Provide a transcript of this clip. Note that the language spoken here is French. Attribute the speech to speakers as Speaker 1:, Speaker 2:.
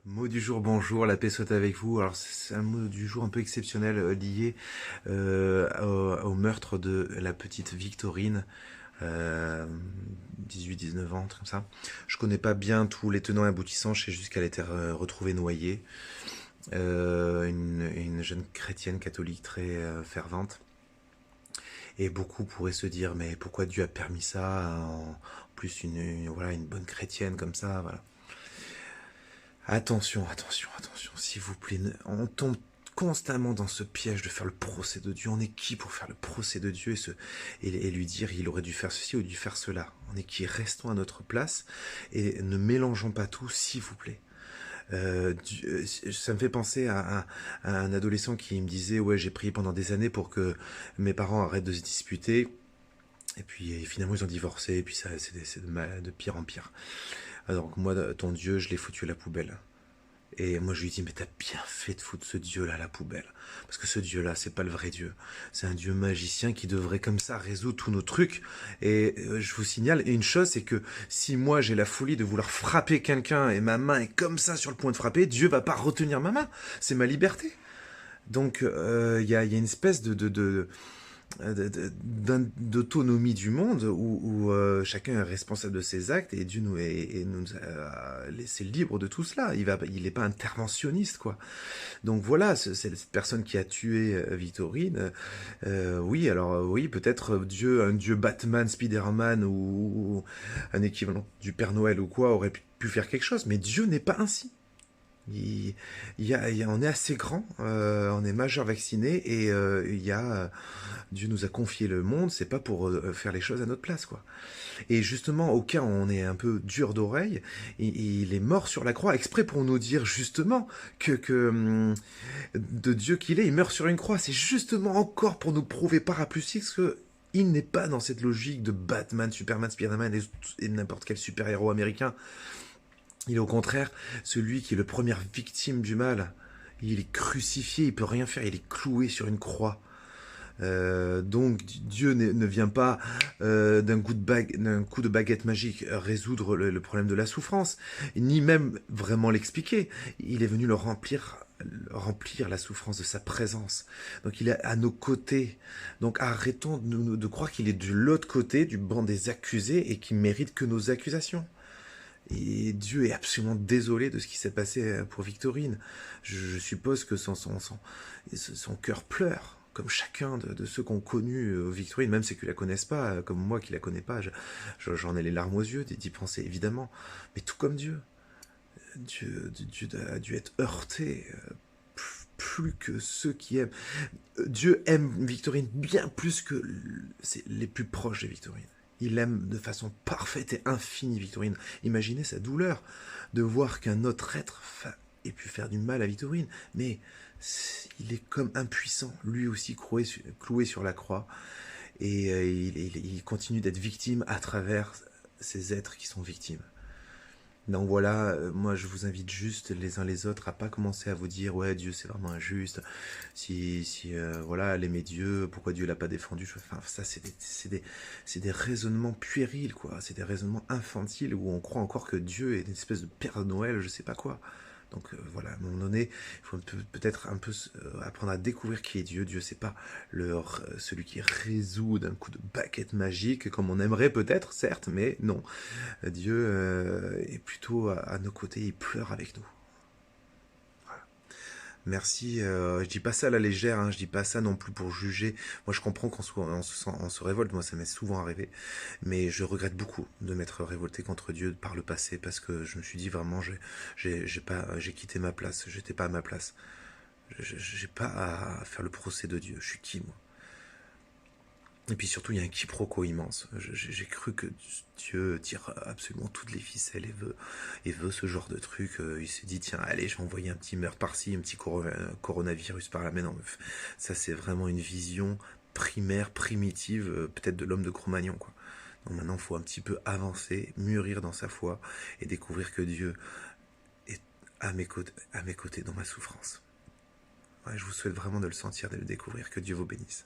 Speaker 1: Mot du jour, bonjour, la paix soit avec vous. Alors c'est un mot du jour un peu exceptionnel lié au meurtre de la petite Victorine, euh, 18-19 ans, un truc comme ça. Je connais pas bien tous les tenants et aboutissants, je sais juste qu'elle a été retrouvée noyée. Une jeune chrétienne catholique très fervente. Et beaucoup pourraient se dire, mais pourquoi Dieu a permis ça en plus voilà, une bonne chrétienne comme ça, voilà. Attention, attention, attention, s'il vous plaît. On tombe constamment dans ce piège de faire le procès de Dieu. On est qui pour faire le procès de Dieu et lui dire il aurait dû faire ceci ou dû faire cela. On est qui? Restons à notre place et ne mélangeons pas tout, s'il vous plaît. Ça me fait penser à un adolescent qui me disait ouais, j'ai prié pendant des années pour que mes parents arrêtent de se disputer. Et puis finalement ils ont divorcé et puis ça c'est de pire en pire. Alors que moi ton Dieu je l'ai foutu à la poubelle. Et moi je lui dis mais t'as bien fait de foutre ce Dieu-là à la poubelle. Parce que ce Dieu-là c'est pas le vrai Dieu. C'est un Dieu magicien qui devrait comme ça résoudre tous nos trucs. Et je vous signale une chose, c'est que si moi j'ai la folie de vouloir frapper quelqu'un et ma main est comme ça sur le point de frapper, Dieu va pas retenir ma main. C'est ma liberté. Donc il y a une espèce d'autonomie du monde où chacun est responsable de ses actes et Dieu nous a laissé libre de tout cela. Il n'est pas interventionniste, quoi. Donc voilà, c'est cette personne qui a tué Victorine. Oui, alors oui, peut-être un dieu Batman, Spider-Man ou un équivalent du Père Noël ou quoi aurait pu faire quelque chose, mais Dieu n'est pas ainsi. On est assez grand, on est majeur vacciné et Dieu nous a confié le monde, c'est pas pour faire les choses à notre place, quoi. Et justement, au cas où on est un peu dur d'oreille, il est mort sur la croix exprès pour nous dire justement que de Dieu qu'il est, il meurt sur une croix. C'est justement encore pour nous prouver par A plus X que il n'est pas dans cette logique de Batman, Superman, Spider-Man et n'importe quel super-héros américain. Il est au contraire celui qui est la première victime du mal. Il est crucifié, il peut rien faire, il est cloué sur une croix. Donc Dieu ne vient pas d'un coup de baguette magique résoudre le problème de la souffrance, ni même vraiment l'expliquer. Il est venu remplir la souffrance de sa présence. Donc il est à nos côtés. Donc arrêtons de croire qu'il est de l'autre côté du banc des accusés et qu'il mérite que nos accusations. Et Dieu est absolument désolé de ce qui s'est passé pour Victorine. Je suppose que son cœur pleure, comme chacun de ceux qui ont connu Victorine, même ceux qui la connaissent pas, comme moi qui la connais pas. J'en ai les larmes aux yeux d'y penser, évidemment. Mais tout comme Dieu. Dieu a dû être heurté plus que ceux qui aiment. Dieu aime Victorine bien plus que les plus proches de Victorine. Il aime de façon parfaite et infinie Victorine. Imaginez sa douleur de voir qu'un autre être ait pu faire du mal à Victorine. Mais il est comme impuissant, lui aussi cloué sur la croix. Et il continue d'être victime à travers ces êtres qui sont victimes. Donc voilà, moi je vous invite juste les uns les autres à pas commencer à vous dire ouais Dieu c'est vraiment injuste, si voilà elle aimait Dieu, pourquoi Dieu l'a pas défendu, enfin ça c'est des raisonnements puérils quoi, c'est des raisonnements infantiles où on croit encore que Dieu est une espèce de Père Noël, je sais pas quoi. Donc voilà, à un moment donné, il faut peut-être un peu apprendre à découvrir qui est Dieu. Dieu, c'est pas celui qui résout d'un coup de baguette magique, comme on aimerait peut-être, certes, mais non. Dieu est plutôt à nos côtés, il pleure avec nous. Voilà. Merci, je dis pas ça à la légère, hein, je dis pas ça non plus pour juger. Moi je comprends on se révolte, moi ça m'est souvent arrivé, mais je regrette beaucoup de m'être révolté contre Dieu par le passé parce que je me suis dit vraiment j'ai quitté ma place, j'étais pas à ma place. J'ai pas à faire le procès de Dieu, je suis qui moi? Et puis surtout, il y a un quiproquo immense. J'ai cru que Dieu tire absolument toutes les ficelles et veut ce genre de truc. Il s'est dit, tiens, allez, je vais envoyer un petit meurtre par-ci, un petit coronavirus par-là. Mais non, ça c'est vraiment une vision primaire, primitive, peut-être de l'homme de Cro-Magnon, quoi. Donc maintenant, il faut un petit peu avancer, mûrir dans sa foi et découvrir que Dieu est à mes côtés dans ma souffrance. Ouais, je vous souhaite vraiment de le sentir, de le découvrir. Que Dieu vous bénisse.